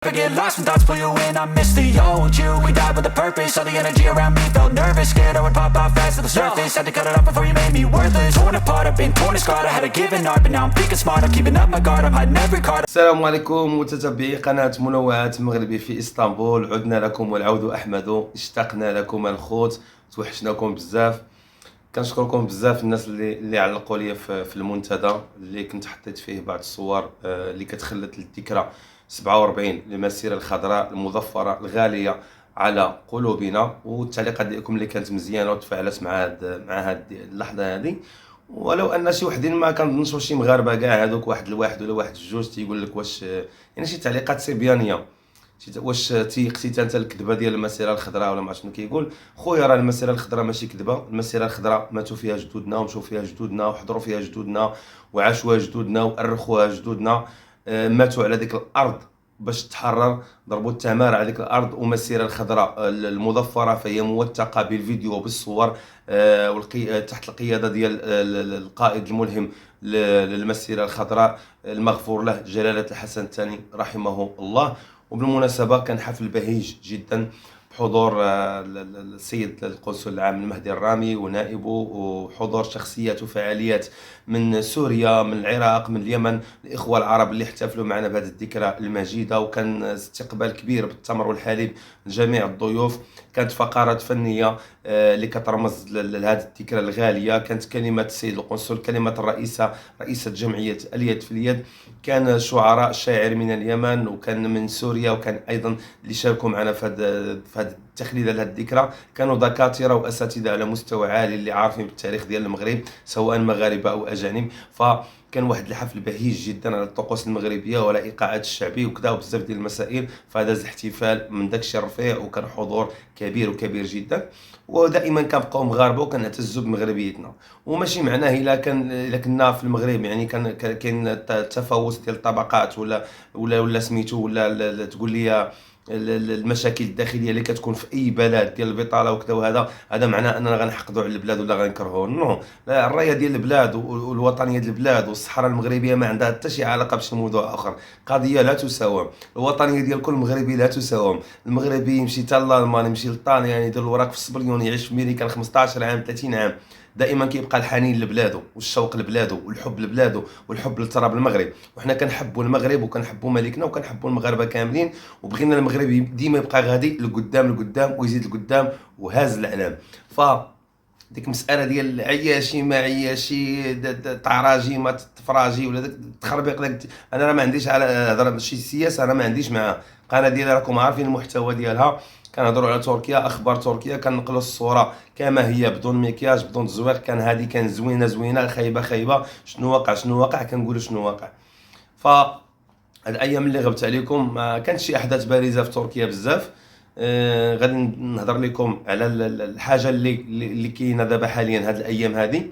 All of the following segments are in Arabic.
Never get lost when thoughts pull you in. I miss the old you. We died with a purpose. All the energy around me felt nervous. Scared I would pop out fast to the surface. Had to cut it off before you made me worthless. Torn apart, I've been torn and scarred. I had to give an art, but now I'm thinking smart. I'm keeping up my guard. I'm hiding every card. السلام عليكم متتبعي قناة منوعات المغربي في اسطنبول. عدنا لكم والعود أحمد. اشتقنا لكم الخوت، توحشناكم بزاف. كنشكركم بزاف الناس اللي علقوا لي في المنتدى اللي كنت حطيت فيه بعض الصور اللي كتخلت الذكرى 47 للمسيرة الخضراء المظفرة الغالية على قلوبنا، والتعليقات ديالكم اللي كانت مزيانه وتفاعلت مع هاد اللحظه هذه. ولو ان شي وحدين ما كنظنش واش شي مغاربه كاع هذوك واحد الواحد ولا واحد الجوج تيقول لك واش يعني شي تعليقات سيبيانيه، واش تيقتي انت الكذبه ديال المسيره الخضراء ولا ما عرفت شنو كيقول. خويا راه المسيره الخضراء ماشي كذبه. المسيره الخضراء ماتوا فيها جدودنا ومشاو فيها جدودنا وحضروا فيها جدودنا وعاشوها جدودنا وأرخوها جدودنا، ماتوا على ديك الارض باش تحرر، ضربوا التمار على ديك الارض. ومسيره الخضراء المظفره فهي موثقه بالفيديو وبالصور تحت القياده ديال القائد الملهم للمسيره الخضراء المغفور له جلاله الحسن الثاني رحمه الله. وبالمناسبه كان حفل بهيج جدا بحضور السيد القنصل العام المهدي الرامي ونائبه، وحضور شخصيات وفعاليات من سوريا، من العراق، من اليمن، الإخوة العرب اللي احتفلوا معنا بهذه الذكرى المجيدة. وكان استقبال كبير بالتمر والحليب لجميع الضيوف. كانت فقرات فنية اللي كترمز لهذه الذكرى الغالية. كانت كلمة السيد القنصل، كلمة رئيسة جمعية اليد في اليد. كان شعراء شاعر من اليمن وكان من سوريا، وكان أيضا اللي شاركوا معنا في هذه التخليد لهذه الذكرى كانوا دكاتره واساتذه على مستوى عالي اللي عارفين بالتاريخ ديال المغرب سواء مغاربه او اجانب. فكان واحد الحفل بهيج جدا على الطقوس المغربيه وعلى الايقاعات الشعبي وكذا وبزاف ديال المسائل. فهذا الاحتفال من داكشي الرفيع وكان حضور كبير جدا. ودائما كنبقاو مغاربه وكنعتزوا بمغربيتنا، وماشي معناه الا كنا في المغرب يعني كاين تفاوت ديال الطبقات ولا سميتو ولا تقول لي المشاكل الداخليه اللي كتكون في اي بلد ديال البطاله وكذا. وهذا معناه اننا غنحقدوا على البلاد ولا غنكرهوا. نو، الرايه ديال البلاد والوطنيه ديال البلاد والصحراء المغربيه ما عندها حتى شي علاقه بشي موضوع اخر. قضيه لا تساوم. الوطنيه ديال كل مغربي لا تساوم. المغربي يمشي حتى لالمانيا، يمشي للطاليان، يعني يدير الوراق في السبليون، يعيش في امريكا 15 عام 30 عام، دائما كيبقى الحنين لبلادو والشوق لبلادو والحب لبلادو والحب لتراب المغرب. وحنا كنحبوا المغرب وكنحبوا ملكنا وكنحبوا المغاربه كاملين، وبغينا المغرب ديما يبقى غادي لقدام ويزيد لقدام وهاز الاعلام. ف ديك المساله ديال عياشي ما عياشي، طعراجي ما تفراجي، ولا داك التخربيق داك، انا راه ما عنديش على هضره شي سياسه، انا ما عنديش معها. القناه ديالي راكم عارفين المحتوى ديالها، كنهضروا على تركيا، اخبار تركيا، كنقلوا الصوره كما هي بدون مكياج بدون تزويق. كان هذه كان زوينه خايبه، شنو واقع كنقولوا شنو واقع. ف هاد الايام اللي غبت عليكم ما كانش شي احداث بارزه في تركيا بزاف. غادي نهضر لكم على الحاجه اللي كاينه دابا حاليا هاد الايام هذه،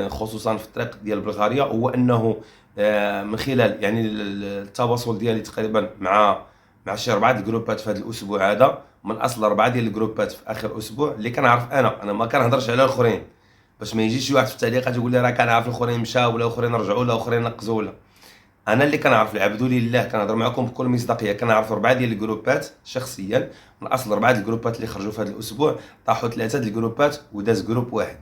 خصوصا في الطريق ديال بلغاريا. هو انه من خلال يعني التواصل ديالي تقريبا مع شي 4 الجروبات في هذا الاسبوع هذا، من اصل 4 ديال الجروبات في اخر اسبوع اللي كنعرف انا ما كنهضرش على الاخرين، باش ما يجيش شي واحد في التعليقات يقول لي راه كنعرف الاخرين مشاو ولا الاخرين رجعوا ولا الاخرين نقزوا. ولا انا اللي كنعرف العبد لله كنهضر معكم بكل مصداقيه، كنعرف 4 ديال الجروبات شخصيا. من اصل 4 ديال الجروبات اللي خرجوا في هذا الاسبوع طاحوا 3 ديال الجروبات وداز جروب واحد.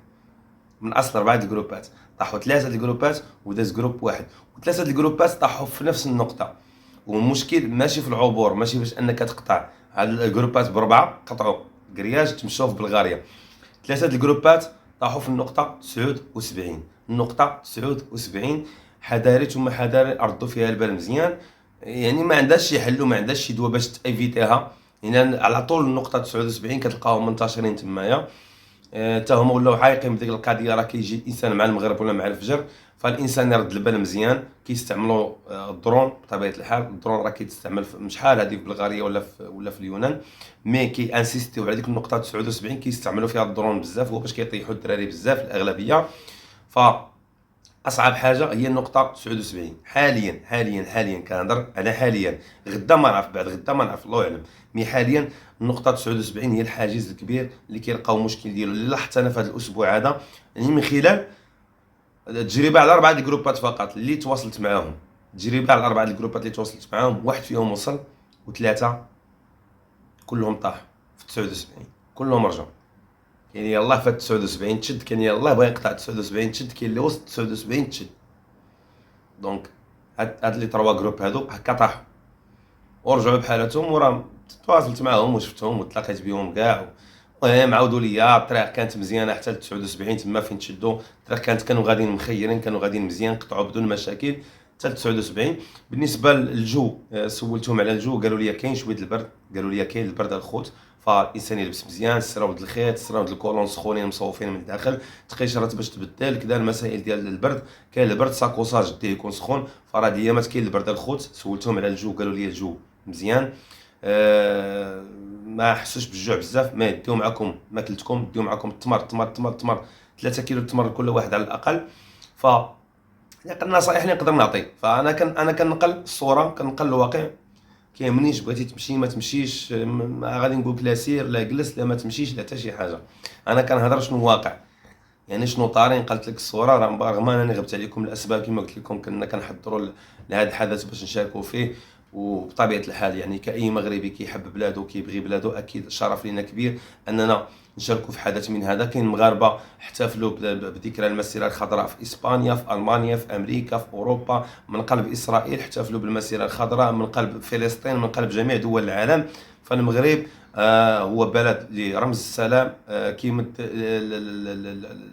من اصل 4 ديال الجروبات طاحوا 3 ديال الجروبات وداز جروب واحد، و3 ديال الجروبات طاحوا في نفس النقطه. والمشكل ماشي في العبور، ماشي باش انك تقطع هاد الجروبات باربعه، قطعوا كرياج تمشوا في بلغاريا. 3 ديال الجروبات طاحوا في النقطه 79. النقطه 79 حذاري ثم حذاري ردوا فيها البال مزيان، يعني ما عندهاش شي حل وما عندهاش شي دواء باش تايفيتيها. يعني على طول النقطه 79 كتلقاهم منتشرين تمايا، حتى هما ولاو حايقين بديك القضيه. راه كيجي الانسان مع المغرب ولا مع الفجر، فالانسان يرد البال مزيان. كيستعملوا الدرون بطبيعه الحال. الدرون راه كيتستعمل شحال هذه في بلغاريا ولا في اليونان، مي كي انسيستيو على ديك النقطه 79 كيستعملوا فيها الدرون بزاف، هو باش كيطيحوا الدراري بزاف الاغلبيه. ف اصعب حاجه هي النقطه 79 حاليا كنهضر انا حاليا. غدا ما نعرف، بعد غدا ما نعرف، الله يعلم. مي حاليا النقطه 79 هي الحاجز الكبير اللي كيلقاو مشكل ديالو. اللي لاحظت انا في هذا الاسبوع هذا يعني من خلال تجربه على 4 الجروبات فقط اللي تواصلت معاهم، تجربه على 4 الجروبات اللي تواصلت معاهم، واحد فيهم وصل وثلاثه كلهم طاحوا في 79 كلهم رجعوا. كاين يلاه فات 79 تشد، كاين يلاه بغا يقطع 79 تشد، كاين اللي وسط 79 تشد. دونك هاد لي 3 جروب هادو هكا طاحوا ورجعوا بحالاتهم، وراه تواصلت معاهم وشفتهم وتلاقيت بهم كاع. المهم عاودوا ليا الطريق كانت مزيانه حتى ل 79 تما فين تشدوا الطريق كانوا غاديين مخيرين، كانوا غاديين مزيان، قطعوا بدون مشاكل حتى ل 79. بالنسبه للجو سولتهم على الجو قالوا لي كاين شويه البرد، قالوا لي كاين البرد الخوت، فالانسان يلبس مزيان، السراود الخيط، السراود الكولون سخونين مصوفين من الداخل، تقيشرات باش تبدل كذا. المسائل ديال البرد، كاين البرد ساكوساج ديه يكون سخون، فراه ديامات كاين البرد الخوت. سولتهم على الجو قالوا لي الجو مزيان، ما حسوش بالجوع بزاف. ما ديو معكم ماكلتكم، ديو معكم التمر 3 كيلو التمر كل واحد على الاقل. ف النصائح اللي نقدر نعطي، فانا كنقل الصوره، كنقل الواقع. كيهمنيش بغيتي تمشي ما تمشيش، ما غادي نقولك لا سير لا جلس لا ما تمشيش لا حتى شي حاجه. انا كنهضر شنو واقع، يعني شنو طاري. نقلت لك الصوره رغم انني غبت عليكم الاسباب كما قلت لكم. كنا كنحضروا لهذا الحدث باش نشاركوا فيه، وبطبيعه الحال يعني كاي مغربي كيحب بلادو كيبغي بلادو، اكيد شرف لنا كبير اننا نشاركوا في حدث من هذا. كاين مغاربه احتفلوا بذكرى المسيره الخضراء في اسبانيا، في المانيا، في امريكا، في اوروبا، من قلب اسرائيل احتفلوا بالمسيره الخضراء، من قلب فلسطين، من قلب جميع دول العالم. فالمغرب هو بلد لرمز السلام، كيمد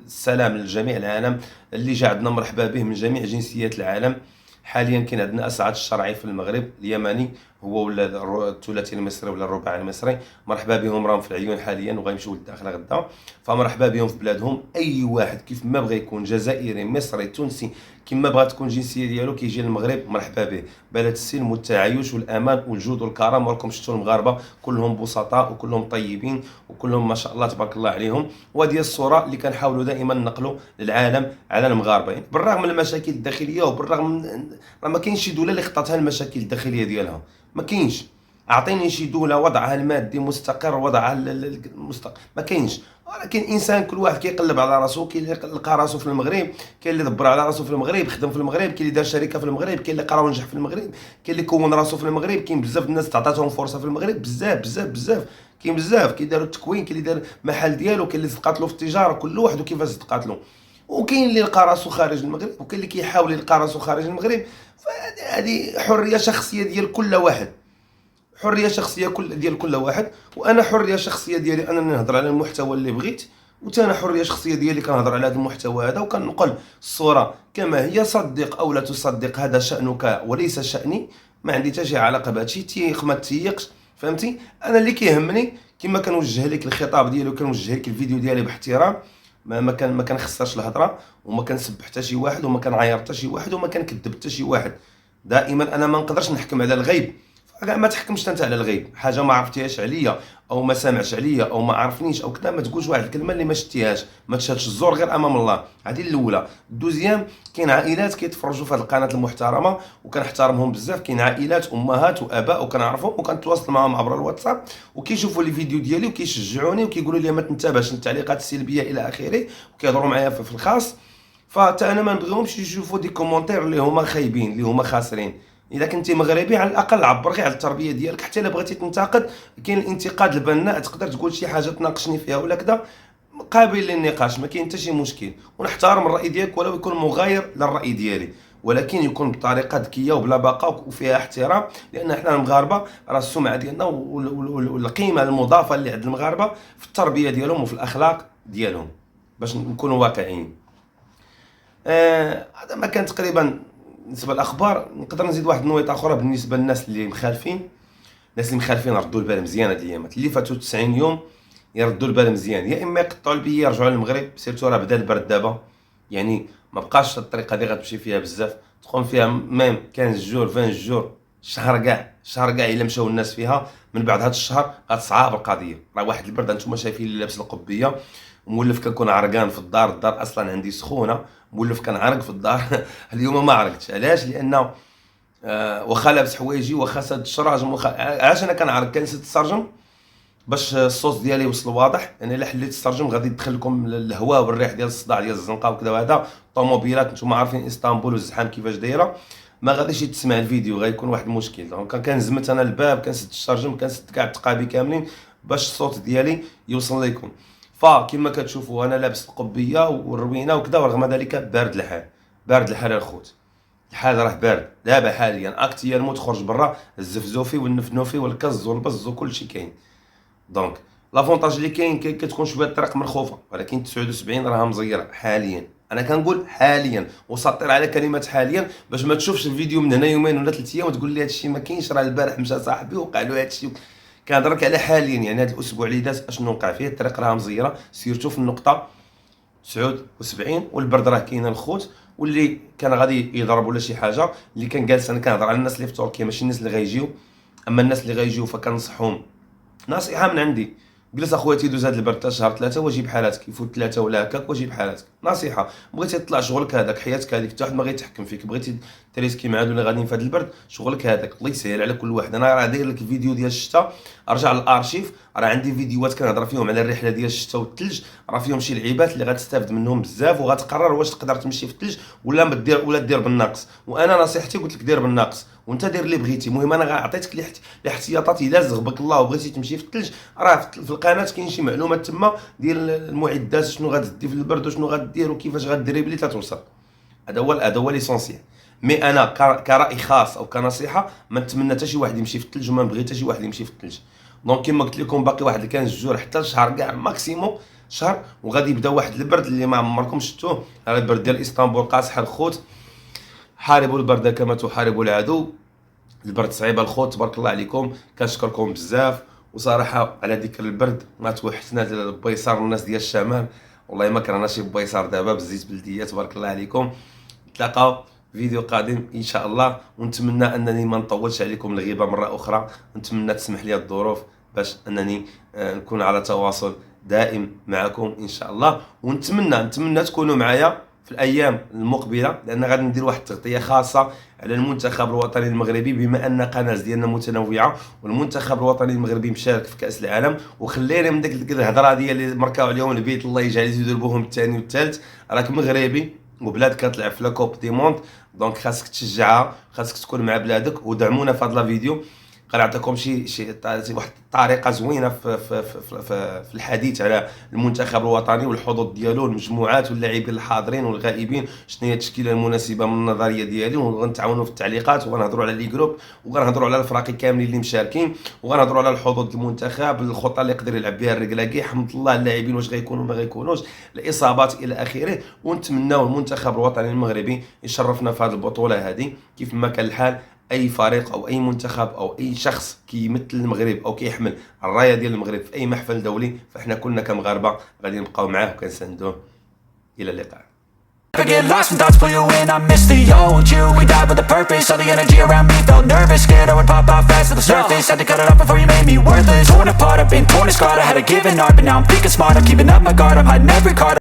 السلام لجميع العالم، اللي جا عندنا مرحبا به من جميع جنسيات العالم. حاليا كاين عندنا اسعد الشرعي في المغرب، اليمني هو ولا الثلاثي المصري ولا الرباعي المصري، مرحبا بهم، راهم في العيون حاليا وغيمشيو للداخل غدا، فمرحبا بهم في بلادهم. اي واحد كيف ما بغى يكون جزائري مصري تونسي كيما بغات تكون الجنسيه ديالو كيجي للمغرب مرحبا به. بلد السلم والتعايش والأمان والجود والكرم. وراكم شفتوا المغاربة كلهم بسطاء وكلهم طيبين وكلهم ما شاء الله تبارك الله عليهم. وهذه الصورة اللي كنحاولوا دائما نقلوا للعالم على المغاربة، يعني بالرغم من المشاكل الداخلية وبالرغم من راه ما كاينش شي دولة اللي خطاتها المشاكل الداخلية ديالها، ما كاينش. اعطيني شي دولة وضعها المادي مستقر، وضعها المستقر، ما كاينش. ولكن انسان كل واحد كيقلب على راسو. كاين اللي لقى راسو في المغرب، كاين اللي دبر على راسو في المغرب، خدم في المغرب، كاين اللي دار شركه في المغرب، كاين اللي قرا ونجح في المغرب، كاين اللي كون راسو في المغرب. كاين بزاف الناس تعطاتهم فرصه في المغرب، بزاف بزاف بزاف. كاين بزاف كيداروا التكوين، كاين اللي دار محل ديالو، كاين اللي تقاتلوا في التجاره، كل واحد وكيفاش تقاتلوا. وكاين اللي لقى راسو خارج المغرب، وكاين اللي كيحاول يلقى راسو خارج المغرب. فهذه حريه شخصيه ديال كل واحد، حريه شخصيه ديال كل واحد. وانا حريه شخصيه ديالي انني نهضر على المحتوى اللي بغيت، وتانا حريه شخصيه ديالي كنهضر على هذا المحتوى هذا وكنقل الصوره كما هي. صدق او لا تصدق هذا شانك وليس شاني، ما عندي حتى شي علاقه بهذا الشيء. تيق ما تيقش، فهمتي؟ انا اللي كيهمني كما كنوجه لك الخطاب ديالي وكنوجه لك الفيديو ديالي باحترام، ما كنخسرش الهضره، وما كنسب حتى شي واحد، وما كنعاير حتى شي واحد، وما كنكذب حتى شي واحد. دائما انا ما نقدرش نحكم على الغيب، كاع ما تحكمش انت على الغيب. حاجه ما عرفتيهاش عليا او ما سامعش عليا او ما عرفنيش او كذا، ما تقولش واحد الكلمه اللي ما شتيهاش. ما تشهدش الزور غير امام الله. هذه الاولى. الدوزيام، كاين عائلات كيتفرجوا في هذه القناه المحترمه وكنحترمهم بزاف. كاين عائلات امهات واباء وكنعرفهم وكنتواصل معهم عبر الواتساب، وكيشوفوا لي فيديو ديالي وكيشجعوني وكيقولوا لي ما تنتبهش التعليقات السلبيه الى اخره، وكيهضروا معايا في الخاص. فتا انا ما نبغيهمش يشوفوا دي كومونتير اللي هما خايبين، اللي هما خاسرين. اذا كنتي مغربي على الاقل عبر غير على التربيه ديالك. حتى الا بغيتي تنتقد، كاين الانتقاد البناء، تقدر تقول شي حاجه تناقشني فيها ولا كذا، قابل للنقاش، ما كاين حتى شي مشكل. ونحترم الراي ديالك ولو يكون مغاير للراي ديالي، ولكن يكون بطريقه ذكيه وبلا بقاء وفيها احترام. لان حنا المغاربه راه السمعه ديالنا والقيمه المضافه اللي عند المغاربه في التربيه ديالهم وفي الاخلاق ديالهم، باش نكونوا واقعيين. هذا ما كان تقريبا بالنسبه للاخبار. نقدر نزيد واحد النويطه اخرى بالنسبه للناس اللي مخالفين. الناس اللي مخالفين ردوا البال مزيان هاد الايامات اللي فاتوا 90 يوم، يردوا البال مزيان. يا اما يقطعوا البيه يرجعوا للمغرب، سيرتو راه بدا البرد دابا، يعني ما بقاش الطريقه هذه غتمشي فيها بزاف، تقوم فيها ميم 15 جور 20 جور، شهر كاع الا مشاو الناس فيها. من بعد هذا الشهر غتصعاب القضيه. راه واحد البرد انتم شايفين اللي لابس القبيه، مولف كنكون عرقان في الدار اصلا عندي سخونه، مولف كنعرق في الدار. اليوم ما عرقتش. علاش؟ لان واخا لابس حوايجي، واخا ساد الشراجم، علاش انا كنعرق؟ كنسد السرجم باش الصوص ديالي يوصل واضح. يعني الا حليت السرجم غادي يدخل لكم الهواء والريح ديال الصداع ديال الزنقه وكذا. وهذا الطوموبيلات نتوما عارفين اسطنبول والزحام كيفاش دايره، ما غاديش تسمع الفيديو، غيكون واحد المشكل. دونك كنزمت انا الباب، كنسد الشارجم، كنسد كاع التقابي كاملين باش الصوت ديالي يوصل لكم. فكما كتشوفوا انا لابس القبيه والروينه وكذا، ورغم ذلك بارد الحال، بارد الحال الخوت، الحال راه بارد دابا حاليا. اكتيالمون تخرج برا الزفزوفي والنفنوفي والكز والبز وكلشي كاين. دونك لافونتاج اللي كاين كتكون شويه الطريق مرخوفه، ولكن 79 راها مزيره حاليا. انا كنقول حاليا وسطر على كلمه حاليا باش ما تشوفش الفيديو من هنا يومين ولا 3 ايام وتقول لي هادشي ما كاينش، راه البارح مشى صاحبي وقع له هادشي. كنهضرك على حاليا، يعني هذا الاسبوع اللي داز اشنو وقع فيه. الطريق راها مزيره سيرتو في النقطه 79، والبرد راه كاين الخوت. واللي كان غادي يضرب ولا شي حاجه، اللي كان جالس انا كنهضر على الناس اللي في تركيا ماشي الناس اللي غيجيو. اما الناس اللي غيجيو فكنصحهم نصيحه من عندي، جلس اخويا تيدوز هاد البرد شهر 3 واجي بحالاتك، يفوت 3 ولا هكاك واجي بحالاتك. نصيحه، بغيتي تطلع شغلك هذاك، حياتك هذيك، حتى واحد ما غيتحكم فيك. بغيتي تريسكي مع هادو اللي غاديين في هاد البرد، شغلك هذاك، الله يسهل على كل واحد. انا راه داير لك الفيديو ديال الشتاء، ارجع للارشيف، راه عندي فيديوهات كنهضر فيهم على الرحله ديال الشتاء والثلج، راه فيهم شي لعيبات اللي غتستافد منهم بزاف، وغتقرر واش تقدر تمشي في الثلج ولا ما دير، ولا دير بالناقص. وانا نصيحتي قلت لك دير بالناقص، وانت دير اللي بغيتي. المهم انا غنعطيتك الاحتياطات الا زغبك الله وبغيتي تمشي في الثلج. راه في القناه كاين شي معلومات تما ديال المعدات، شنو غتدي في البرد وشنو غدير وكيفاش غدريبلي توصل. هذا هو ليسونسيال. مي انا كراي خاص او كنصيحه ما نتمنى حتى شي واحد يمشي في الثلج، وما نبغي حتى شي واحد يمشي في الثلج. دونك كما قلت لكم باقي واحد كان جوج حتى شهر كاع ماكسيموم شهر، وغادي يبدا واحد البرد اللي ما عمركم شفتوه. هذا البرد ديال اسطنبول قاصح الخوت. حاربوا البرد كما تحاربوا العدو. البرد صعيب الخوت، تبارك الله عليكم. كنشكركم بزاف، وصراحه على ذكر البرد ما توحشنا البيصار والناس ديال الشمال، والله ما كرهنا شي بيصار دابا بالزيت بلديه. تبارك الله عليكم. نتلاقاو فيديو قادم ان شاء الله، ونتمنى انني ما نطولش عليكم الغيبه مره اخرى. نتمنى تسمح لي الظروف باش انني نكون على تواصل دائم معكم ان شاء الله. ونتمنى تكونوا معايا في الايام المقبله، لان غادي ندير واحد التغطيه خاصه على المنتخب الوطني المغربي، بما ان قناه ديالنا متنوعه والمنتخب الوطني المغربي مشارك في كاس العالم. وخلينا من ديك الهضره ديال اللي مركاو عليهم البيت، الله يجعل يدربوهم الثاني والثالث. راك مغربي وبلاد كتلعب في لا كوب دي موند، دونك خاصك تشجعها، خاصك تكون مع بلادك. ودعمونا في هذا الفيديو. غنعطيكم شي واحد الطريقه زوينه في الحديث على المنتخب الوطني والحظوظ ديالو، المجموعات واللاعبين الحاضرين والغائبين، شنو هي التشكيله المناسبه من النظريه ديالي. وغنتعاونوا في التعليقات، وغنهضروا على لي جروب، وغنهضروا على الفراقي كاملين اللي مشاركين، وغنهضروا على الحظوظ المنتخب، الخطه اللي يقدر يلعب بها الركلاكي، حمد الله اللاعبين واش غيكونوا ما غيكونوش، الاصابات الى اخره. ونتمناو المنتخب الوطني المغربي يشرفنا في هذه البطوله هذه. كيف ما كان الحال، اي فريق او اي منتخب او اي شخص كيمثل المغرب او كيحمل الرايه ديال المغرب في اي محفل دولي، فاحنا كلنا كمغاربه غادي نبقاو معاه وكنساندوه. الى اللقاء. Never get lost when thoughts pull you in. I miss the old you. We died with a purpose. All the energy around me felt nervous, scared I would pop out fast to the surface. Had to cut it off before you made me worthless. Torn apart, I've been torn and scarred. I had a given art, but now I'm thinking smart. I'm keeping up my guard. I'm hiding every card.